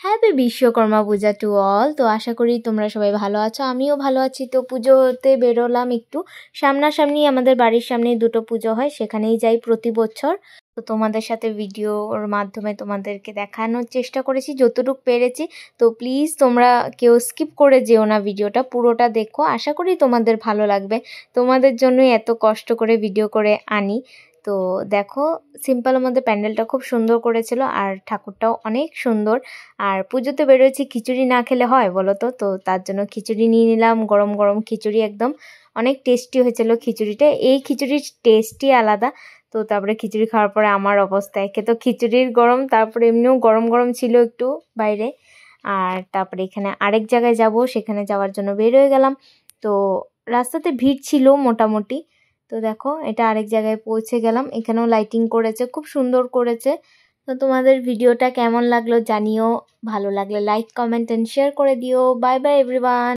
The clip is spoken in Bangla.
Happy Vishwakarma Puja to all. তো আশা করি তোমরা সবাই ভালো আছো, আমিও ভালো আছি। তো পুজোতে বেরোলাম একটু, সামনাসামনি আমাদের বাড়ির সামনে দুটো পুজো হয়, সেখানেই যাই প্রতি বছর। তো তোমাদের সাথে ভিডিওর মাধ্যমে তোমাদেরকে দেখানোর চেষ্টা করেছি যতটুকু পেরেছি। তো প্লিজ তোমরা কেউ স্কিপ করে যেও না, ভিডিওটা পুরোটা দেখো, আশা করি তোমাদের ভালো লাগবে। তোমাদের জন্যই এত কষ্ট করে ভিডিও করে আনি। তো দেখো, সিম্পলের মধ্যে প্যান্ডেলটা খুব সুন্দর করেছিল আর ঠাকুরটাও অনেক সুন্দর। আর পুজোতে বেরোয়েছি, খিচুড়ি না খেলে হয় বলো তো? তো তার জন্য খিচুড়ি নিয়ে নিলাম, গরম গরম খিচুড়ি, একদম অনেক টেস্টি হয়েছিল খিচুড়িটা। এই খিচুড়ির টেস্টই আলাদা। তো তারপরে খিচুড়ি খাওয়ার পরে আমার অবস্থা একে, তো খিচুড়ির গরম, তারপরে এমনিও গরম গরম ছিল একটু বাইরে। আর তারপরে এখানে আরেক জায়গায় যাব, সেখানে যাওয়ার জন্য বের হয়ে গেলাম। তো রাস্তাতে ভিড় ছিল মোটামুটি। তো দেখো, এটা আরেক জায়গায় পৌঁছে গেলাম, এখানেও লাইটিং করেছে, খুব সুন্দর করেছে। তো তোমাদের ভিডিওটা কেমন লাগলো জানিও, ভালো লাগলে লাইক কমেন্ট এন্ড শেয়ার করে দিও। Bye bye everyone.